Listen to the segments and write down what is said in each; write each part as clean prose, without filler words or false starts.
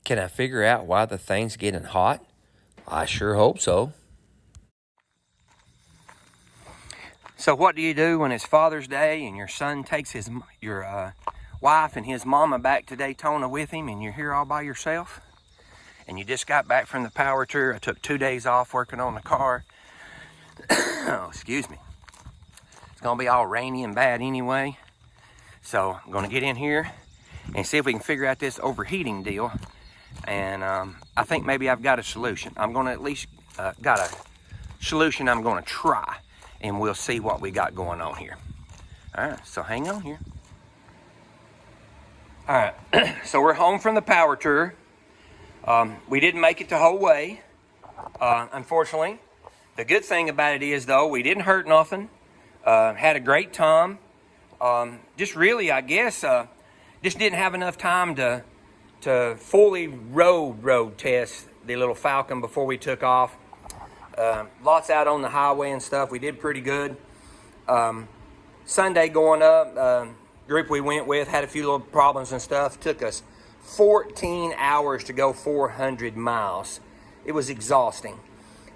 Can I figure out why the thing's getting hot? I sure hope so. So what do you do when it's Father's Day and your son takes your wife and his mama back to Daytona with him and you're here all by yourself? And you just got back from the power tour. I took 2 days off working on the car. Oh, excuse me. It's gonna be all rainy and bad anyway. So I'm gonna get in here and see if we can figure out this overheating deal. And I think maybe I've got a solution. I'm gonna at least got a solution I'm gonna try, and we'll see what we got going on here. All right, so hang on here. All right, so we're home from the power tour. We didn't make it the whole way, unfortunately. The good thing about it is, though, we didn't hurt nothing. Had a great time. Just really, I guess, just didn't have enough time to fully road test the little Falcon before we took off. Lots out on the highway and stuff. We did pretty good. Sunday going up, group we went with had a few little problems and stuff. Took us 14 hours to go 400 miles. It was exhausting.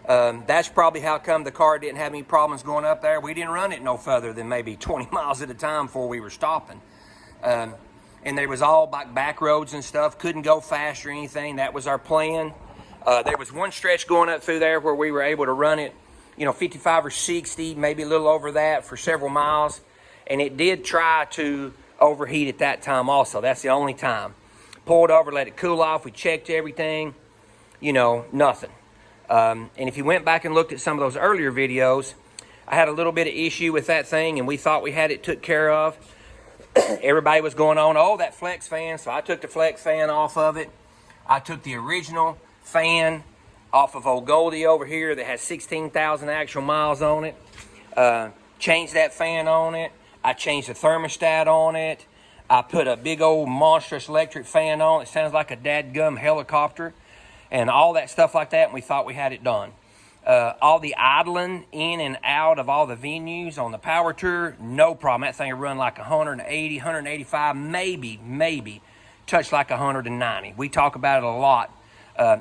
That's probably how come the car didn't have any problems going up there. We didn't run it no further than maybe 20 miles at a time before we were stopping. And there was all back roads and stuff. Couldn't go fast or anything. That was our plan. There was one stretch going up through there where we were able to run it, 55 or 60, maybe a little over that for several miles. And it did try to overheat at that time also. That's the only time. Pulled over, let it cool off. We checked everything, nothing. And if you went back and looked at some of those earlier videos, I had a little bit of issue with that thing, and we thought we had it took care of. Everybody was going on, oh, that flex fan. So I took the flex fan off of it. I took the original fan off of old Goldie over here that has 16,000 actual miles on it. Changed that fan on it. I changed the thermostat on it. I put a big old monstrous electric fan on it. It sounds like a dadgum helicopter and all that stuff like that, and we thought we had it done. All the idling in and out of all the venues on the power tour, no problem. That thing will run like 180, 185, maybe touch like 190. We talk about it a lot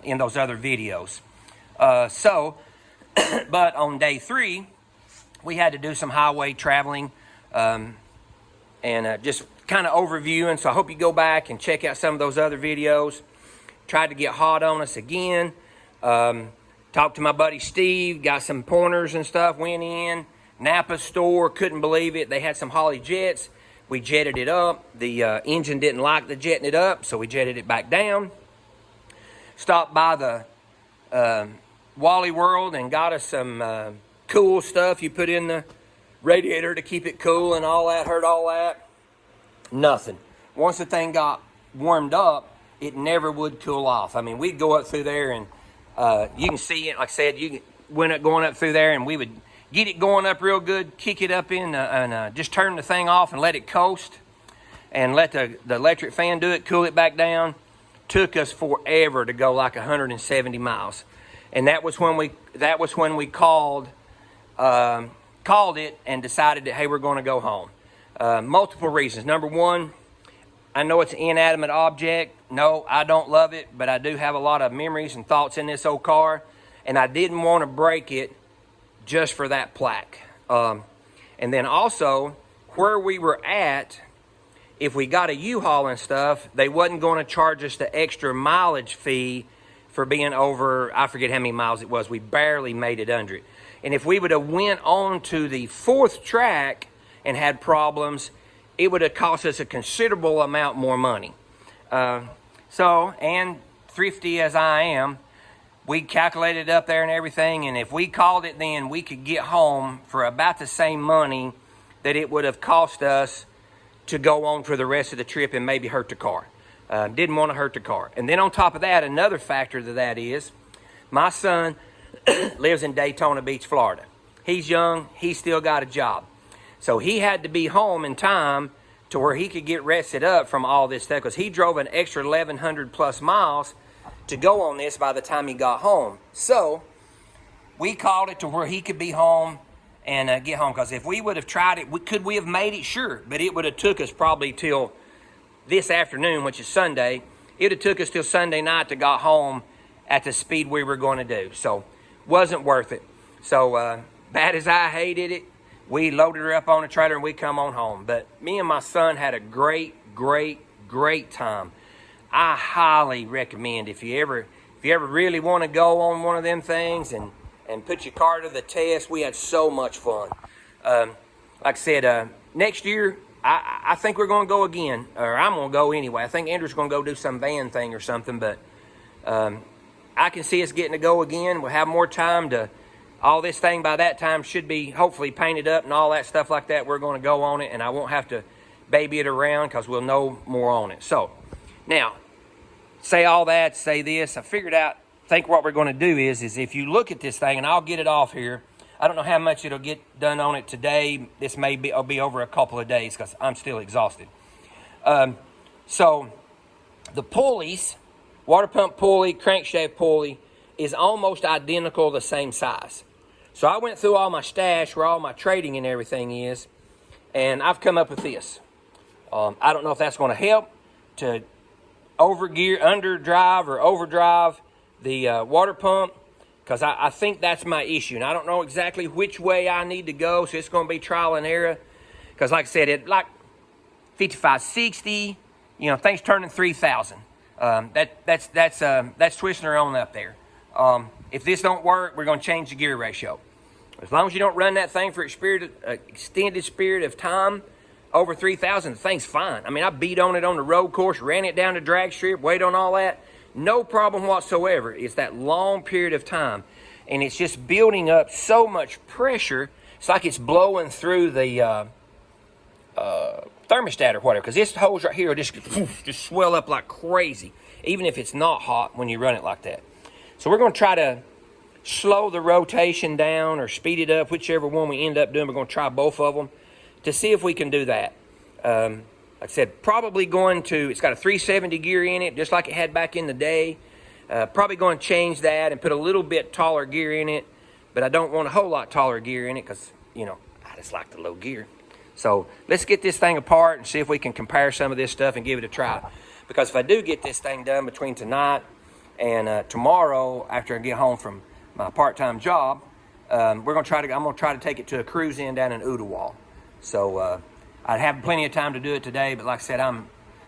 in those other videos. But on day 3, we had to do some highway traveling and just kind of overviewing. So I hope you go back and check out some of those other videos. Tried to get hot on us again. Talked to my buddy Steve, got some pointers and stuff, went in. Napa store, couldn't believe it. They had some Holly jets. We jetted it up. The engine didn't like the jetting it up, so we jetted it back down. Stopped by the Wally World and got us some cool stuff you put in the radiator to keep it cool and all that. Heard all that? Nothing. Once the thing got warmed up, it never would cool off. I mean, we'd go up through there and you can see it, like I said, you went up going up through there, and we would get it going up real good, kick it up in, and just turn the thing off and let it coast, and let the electric fan do it, cool it back down. Took us forever to go like 170 miles, and that was when we called it and decided that, hey, we're going to go home. Multiple reasons. Number one, I know it's an inanimate object. No, I don't love it, but I do have a lot of memories and thoughts in this old car, and I didn't want to break it just for that plaque. And then also, where we were at, if we got a U-Haul and stuff, they wasn't going to charge us the extra mileage fee for being over, I forget how many miles it was. We barely made it under it. And if we would have went on to the 4th track and had problems, it would have cost us a considerable amount more money. And thrifty as I am, we calculated up there and everything, and if we called it then, we could get home for about the same money that it would have cost us to go on for the rest of the trip and maybe hurt the car. Didn't want to hurt the car. And then on top of that, another factor to that is, my son lives in Daytona Beach, Florida. He's young, he's still got a job. So he had to be home in time to where he could get rested up from all this stuff, because he drove an extra 1,100 plus miles to go on this by the time he got home. So we called it to where he could be home and get home, because if we would have tried it, could we have made it? Sure, but it would have took us probably till this afternoon, which is Sunday, It would have took us till Sunday night to got home at the speed we were going to do. So wasn't worth it. So bad as I hated it, we loaded her up on a trailer and we come on home. But me and my son had a great time. I highly recommend if you ever really want to go on one of them things and put your car to the test. We had so much fun. Like I said, next year I think we're going to go again, or I'm going to go anyway. I think Andrew's going to go do some van thing or something, but I can see us getting to go again. We'll have more time to. All this thing by that time should be hopefully painted up and all that stuff like that. We're going to go on it, and I won't have to baby it around because we'll know more on it. So now, say all that, say this. I figured out, think what we're going to do is if you look at this thing, and I'll get it off here. I don't know how much it'll get done on it today. This will be over a couple of days because I'm still exhausted. So the pulleys, water pump pulley, crankshaft pulley, is almost identical, the same size. So I went through all my stash where all my trading and everything is, and I've come up with this. I don't know if that's going to help to underdrive or overdrive the water pump, because I think that's my issue. And I don't know exactly which way I need to go, so it's going to be trial and error. Because like I said, it like 55, 60, things turning 3,000. That's twisting her on up there. If this don't work, we're going to change the gear ratio. As long as you don't run that thing for extended period of time, over 3,000, the thing's fine. I mean, I beat on it on the road course, ran it down the drag strip, weighed on all that. No problem whatsoever. It's that long period of time. And it's just building up so much pressure. It's like it's blowing through the thermostat or whatever. Because this hose right here will just swell up like crazy. Even if it's not hot when you run it like that. So we're going to try to slow the rotation down or speed it up, whichever one we end up doing. We're going to try both of them to see if we can do that. Like I said, probably going to, it's got a 370 gear in it, just like it had back in the day. Probably going to change that and put a little bit taller gear in it, but I don't want a whole lot taller gear in it because, I just like the low gear. So let's get this thing apart and see if we can compare some of this stuff and give it a try. Because if I do get this thing done between tonight and tomorrow, after I get home from my part-time job, I'm going to try to take it to a cruise in down in Ooltewah. So I'd have plenty of time to do it today, but like I said,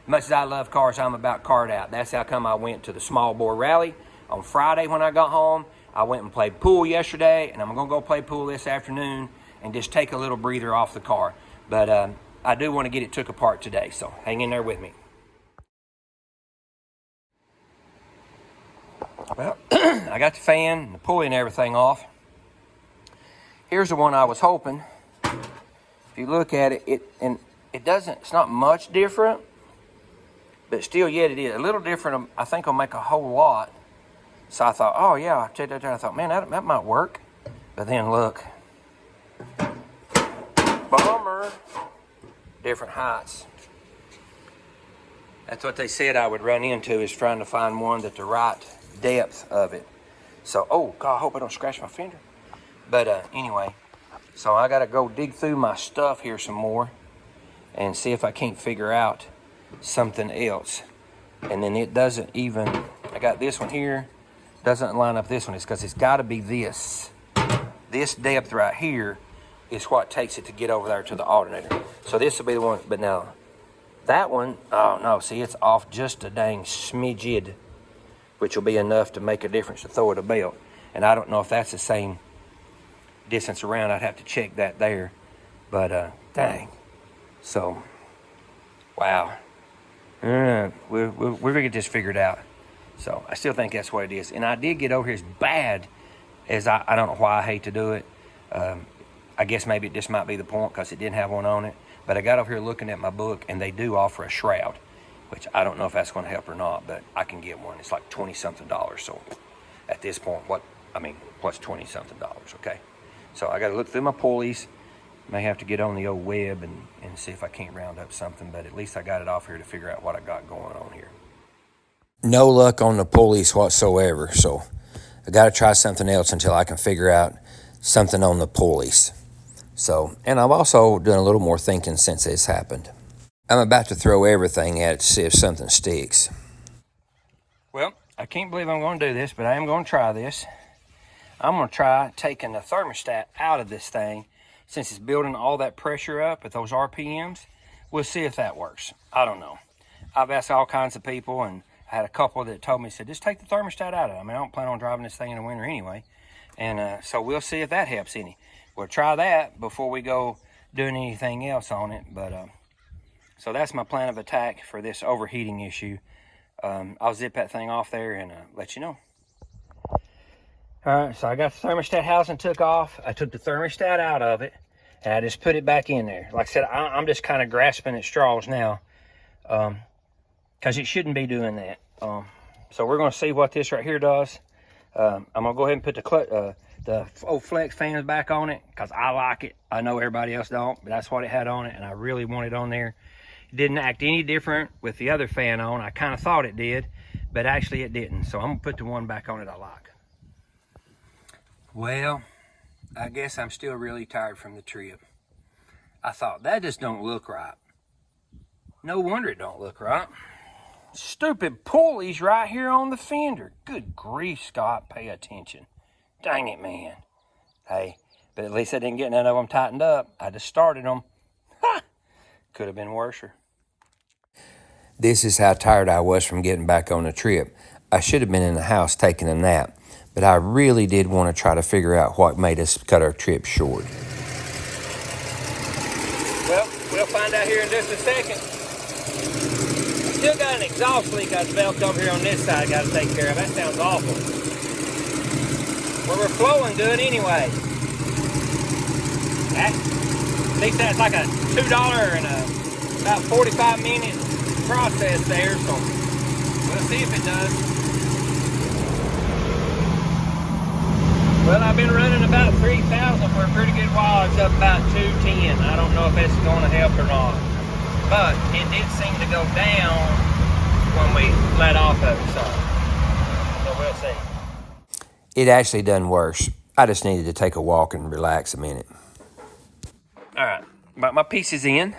much as I love cars, I'm about card out. That's how come I went to the small bore rally on Friday when I got home. I went and played pool yesterday, and I'm going to go play pool this afternoon and just take a little breather off the car. But I do want to get it took apart today, so hang in there with me. Well, I got the fan and the pulley and everything off. Here's the one I was hoping. If you look at it, it's not much different, but still yet it is. A little different, I think will make a whole lot. So I thought, oh yeah, I thought, man, that might work. But then look, bummer, different heights. That's what they said I would run into, is trying to find one that's the right depth of it. So, oh God, I hope I don't scratch my finger. But anyway, so I got to go dig through my stuff here some more and see if I can't figure out something else. And then it doesn't even, I got this one here, doesn't line up this one. It's because it's got to be this. This depth right here is what takes it to get over there to the alternator. So this will be the one, but now that one, oh no, see, it's off just a dang smidged, which will be enough to make a difference to throw it a belt. And I don't know if that's the same distance around. I'd have to check that there. But dang. So, wow. We're going to get this figured out. So I still think that's what it is. And I did get over here as bad as I don't know why I hate to do it. I guess maybe this might be the point because it didn't have one on it. But I got over here looking at my book, and they do offer a shroud, which I don't know if that's going to help or not, but I can get one. It's like $20-something. So at this point, plus $20-something, okay? So I got to look through my pulleys. May have to get on the old web and see if I can't round up something, but at least I got it off here to figure out what I got going on here. No luck on the pulleys whatsoever, so I got to try something else until I can figure out something on the pulleys. So, and I've also done a little more thinking since this happened. I'm about to throw everything at it to see if something sticks. I can't believe I'm going to do this, but I am going to try this. I'm going to try taking the thermostat out of this thing since it's building all that pressure up at those RPMs. We'll see if that works. I don't know. I've asked all kinds of people, and I had a couple that told me, said, just take the thermostat out of it. I mean, I don't plan on driving this thing in the winter anyway. And so we'll see if that helps any. We'll try that before we go doing anything else on it. But so that's my plan of attack for this overheating issue. I'll zip that thing off there and let you know. All right, so I got the thermostat housing took off. I took the thermostat out of it, and I just put it back in there. Like I said, I'm just kind of grasping at straws now, because it shouldn't be doing that. So we're going to see what this right here does. I'm going to go ahead and put the old flex fans back on it, because I like it. I know everybody else don't, but that's what it had on it, and I really want it on there. It didn't act any different with the other fan on. I kind of thought it did, but actually it didn't. So I'm going to put the one back on it I like. Well, I guess I'm still really tired from the trip. I thought, that just don't look right. No wonder it don't look right. Stupid pulleys right here on the fender. Good grief, Scott, pay attention. Dang it, man. Hey, but at least I didn't get none of them tightened up. I just started them. Ha! Could have been worser. This is how tired I was from getting back on the trip. I should have been in the house taking a nap, but I really did want to try to figure out what made us cut our trip short. Well, we'll find out here in just a second. Still got an exhaust leak I developed over here on this side I got to take care of. That sounds awful. Well, we're flowing good anyway. At least that's like a $2 and about 45-minute process there, so we'll see if it does. Well, I've been running about 3,000 for a pretty good while. It's up about 210. I don't know if it's going to help or not, but it did seem to go down when we let off of it, so we'll see. It actually done worse. I just needed to take a walk and relax a minute. All right, my piece is in.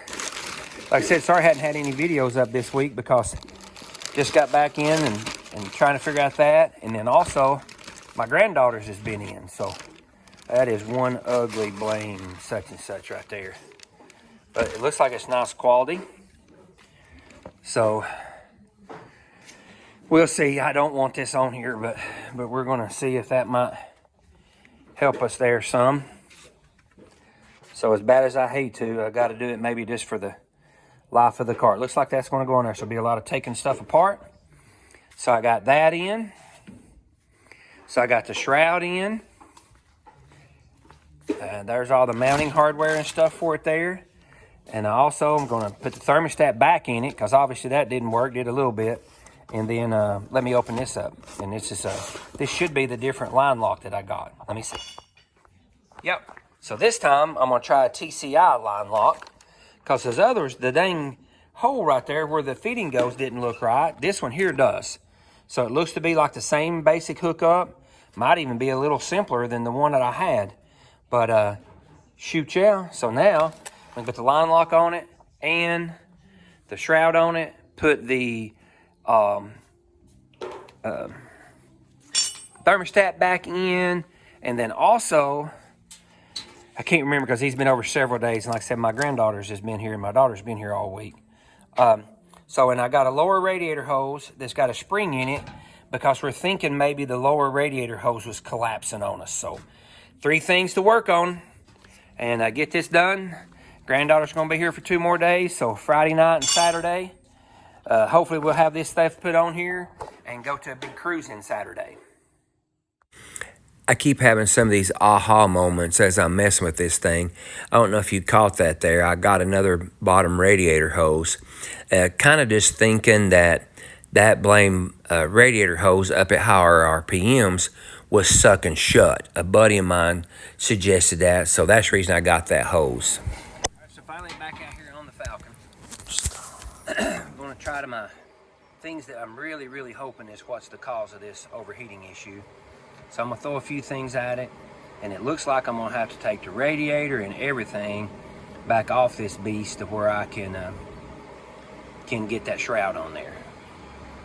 Like I said, sorry I hadn't had any videos up this week because just got back in and trying to figure out that. And then also, my granddaughter's has been in. So that is one ugly blame such and such right there. But it looks like it's nice quality. So we'll see. I don't want this on here, but we're going to see if that might help us there some. So as bad as I hate to, I got to do it maybe just for the life of the car. It looks like that's going to go on there. So there'll be a lot of taking stuff apart. So I got that in. So I got the shroud in. There's all the mounting hardware and stuff for it there. And I also am going to put the thermostat back in it because obviously that didn't work, did a little bit. And then let me open this up. And this is this should be the different line lock that I got. Let me see. Yep. So this time I'm going to try a TCI line lock because those others, the dang hole right there where the fitting goes didn't look right. This one here does. So it looks to be like the same basic hookup. Might even be a little simpler than the one that I had. But shoot, yeah. So now I'm going to put the line lock on it and the shroud on it. Put the thermostat back in. And then also, I can't remember because he's been over several days. And like I said, my granddaughter's has been here and my daughter's been here all week. And I got a lower radiator hose that's got a spring in it because we're thinking maybe the lower radiator hose was collapsing on us. So 3 things to work on and get this done. Granddaughter's going to be here for 2 more days. So Friday night and Saturday. Hopefully we'll have this stuff put on here and go to a big cruising Saturday. I keep having some of these aha moments as I'm messing with this thing. I don't know if you caught that there. I got another bottom radiator hose. Kind of just thinking that blame radiator hose up at higher RPMs was sucking shut. A buddy of mine suggested that, so that's the reason I got that hose. All right, so finally back out here on the Falcon. I'm going to try to my things that I'm really, really hoping is what's the cause of this overheating issue. So I'm going to throw a few things at it, and it looks like I'm going to have to take the radiator and everything back off this beast to where I can get that shroud on there.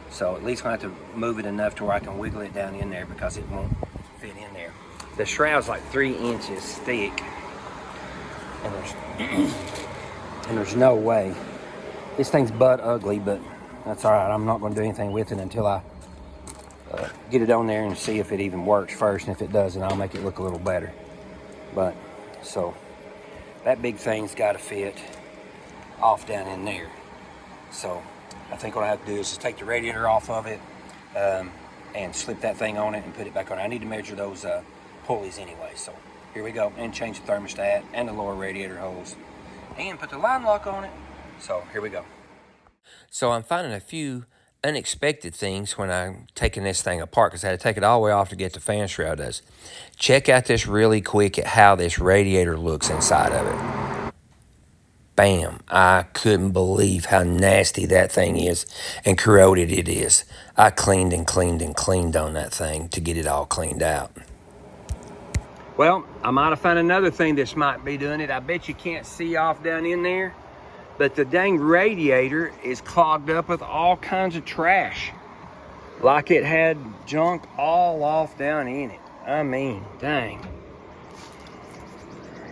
So at least I have to move it enough to where I can wiggle it down in there because it won't fit in there. The shroud's like 3 inches thick, and there's no way. This thing's butt ugly, but that's all right. I'm not going to do anything with it until I get it on there and see if it even works first. And if it doesn't, I'll make it look a little better. But so that big thing's got to fit off down in there. So I think what I have to do is just take the radiator off of it and slip that thing on it and put it back on. I need to measure those pulleys anyway. So here we go, and change the thermostat and the lower radiator hose and put the line lock on it. So here we go. So I'm finding a few unexpected things when I'm taking this thing apart, because I had to take it all the way off to get the fan shroud does. Check out this really quick at how this radiator looks inside of it. Bam. I couldn't believe how nasty that thing is and corroded it is. I cleaned and cleaned and cleaned on that thing to get it all cleaned out. Well, I might have found another thing this might be doing it. I bet you can't see off down in there, but the dang radiator is clogged up with all kinds of trash. Like it had junk all off down in it. I mean, dang.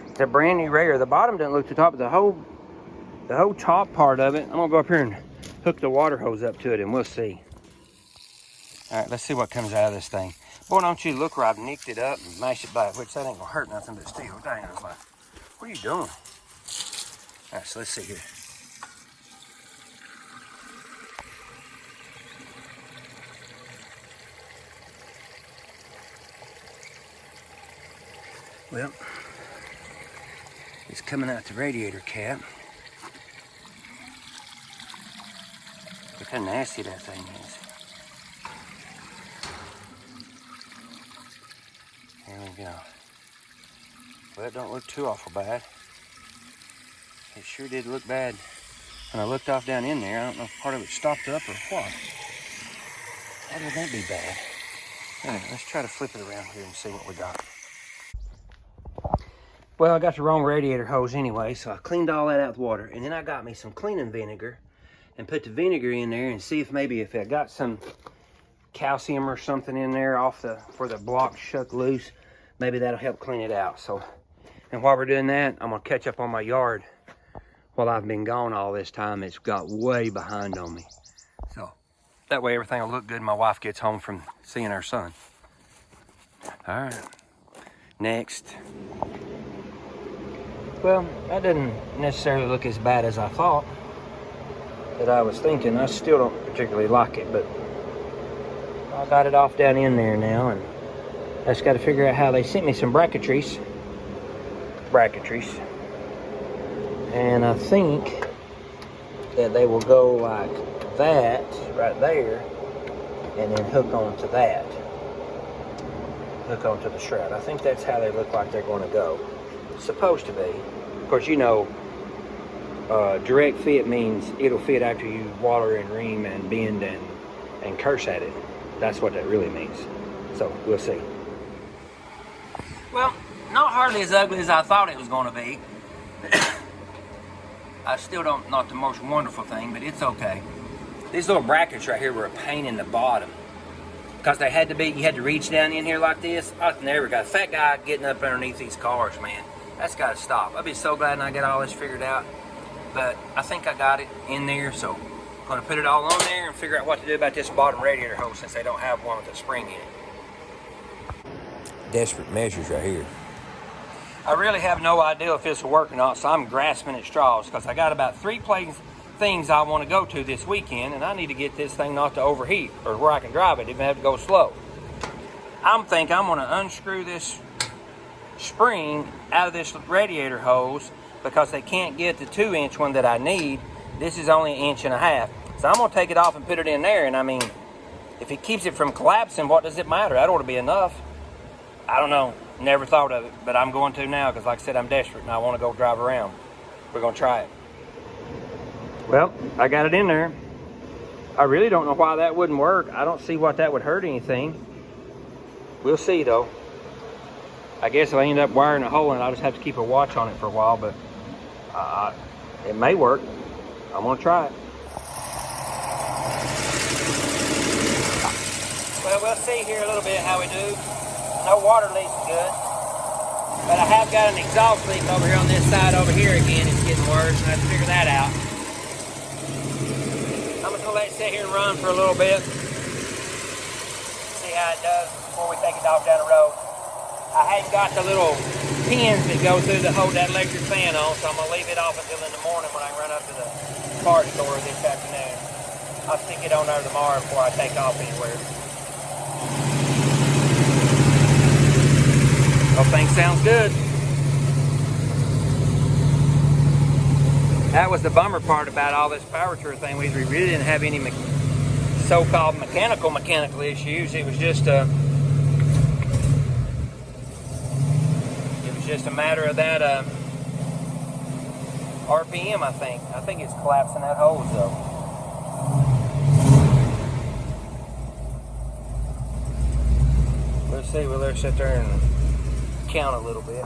It's a brand new radiator. The bottom doesn't look too top, but the whole top part of it, I'm gonna go up here and hook the water hose up to it and we'll see. All right, let's see what comes out of this thing. Boy, don't you look where I've nicked it up and mashed it back, which that ain't gonna hurt nothing but steel. Dang, I was like, what are you doing? All right, so let's see here. Well, it's coming out the radiator cap. Look how nasty that thing is. Here we go. Well, it don't look too awful bad. It sure did look bad when I looked off down in there. I don't know if part of it stopped up or what. How would that be bad? Anyway, let's try to flip it around here and see what we got. Well, I got the wrong radiator hose anyway, so I cleaned all that out with water. And then I got me some cleaning vinegar and put the vinegar in there and see if maybe if it got some calcium or something in there for the block shuck loose, maybe that'll help clean it out. So, and while we're doing that, I'm gonna catch up on my yard. While I've been gone all this time, it's got way behind on me. So that way everything will look good when my wife gets home from seeing her son. All right, next. Well, that doesn't necessarily look as bad as I thought that I was thinking. I still don't particularly like it, but I got it off down in there now, and I just got to figure out how. They sent me some bracketries, and I think that they will go like that right there, and then hook onto that, hook onto the shroud. I think that's how they look like they're going to go. Supposed to be. Of course, you know, direct fit means it'll fit after you water and ream and bend and curse at it. That's what that really means. So we'll see. Well, not hardly as ugly as I thought it was going to be. I still don't, not the most wonderful thing, but it's okay. These little brackets right here were a pain in the bottom, because they had to be, you had to reach down in here like this. I've never got a fat guy getting up underneath these cars, man. That's got to stop. I'll be so glad I get all this figured out. But I think I got it in there, so I'm going to put it all on there and figure out what to do about this bottom radiator hose since they don't have one with a spring in it. Desperate measures right here. I really have no idea if this will work or not, so I'm grasping at straws because I got about 3 things I want to go to this weekend, and I need to get this thing not to overheat or where I can drive it, even have to go slow. I'm thinking I'm going to unscrew this spring out of this radiator hose because they can't get the 2-inch one that I need. This is only 1.5 inches. So I'm going to take it off and put it in there, and I mean, if it keeps it from collapsing, what does it matter? That ought to be enough. I don't know. Never thought of it, but I'm going to now because, like I said, I'm desperate and I want to go drive around. We're going to try it. Well, I got it in there. I really don't know why that wouldn't work. I don't see what that would hurt anything. We'll see, though. I guess if I end up wiring a hole in it, I'll just have to keep a watch on it for a while, but it may work. I'm going to try it. Well, we'll see here a little bit how we do. No water leaks good. But I have got an exhaust leak over here on this side over here again. It's getting worse, and I have to figure that out. I'm just going to let it sit here and run for a little bit. See how it does before we take it off down the road. I hadn't got the little pins that go through to hold that electric fan on, so I'm going to leave it off until in the morning when I run up to the car store this afternoon. I'll stick it on there tomorrow before I take off anywhere. Hope things sounds good. That was the bummer part about all this Power Tour thing. We really didn't have any so-called mechanical issues. It was just a matter of that RPM. I think it's collapsing that hose though. Let's see. We'll let sit there and count a little bit.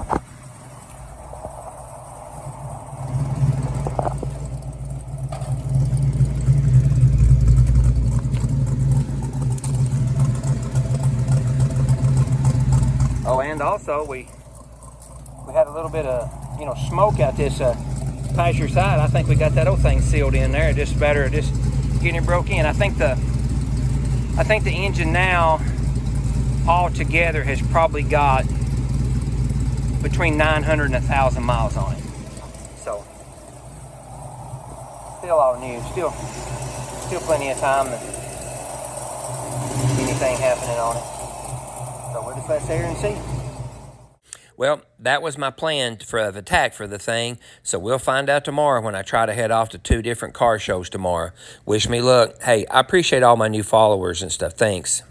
Oh, and also we had a little bit of smoke out this passenger side. I think we got that old thing sealed in there. Just better just getting it broke in. I think the engine now altogether has probably got between 900 and 1,000 miles on it. So still all new. Still plenty of time to anything happening on it. So we'll just let sit here and see. Well, that was my plan of attack for the thing, so we'll find out tomorrow when I try to head off to 2 different car shows tomorrow. Wish me luck. Hey, I appreciate all my new followers and stuff. Thanks.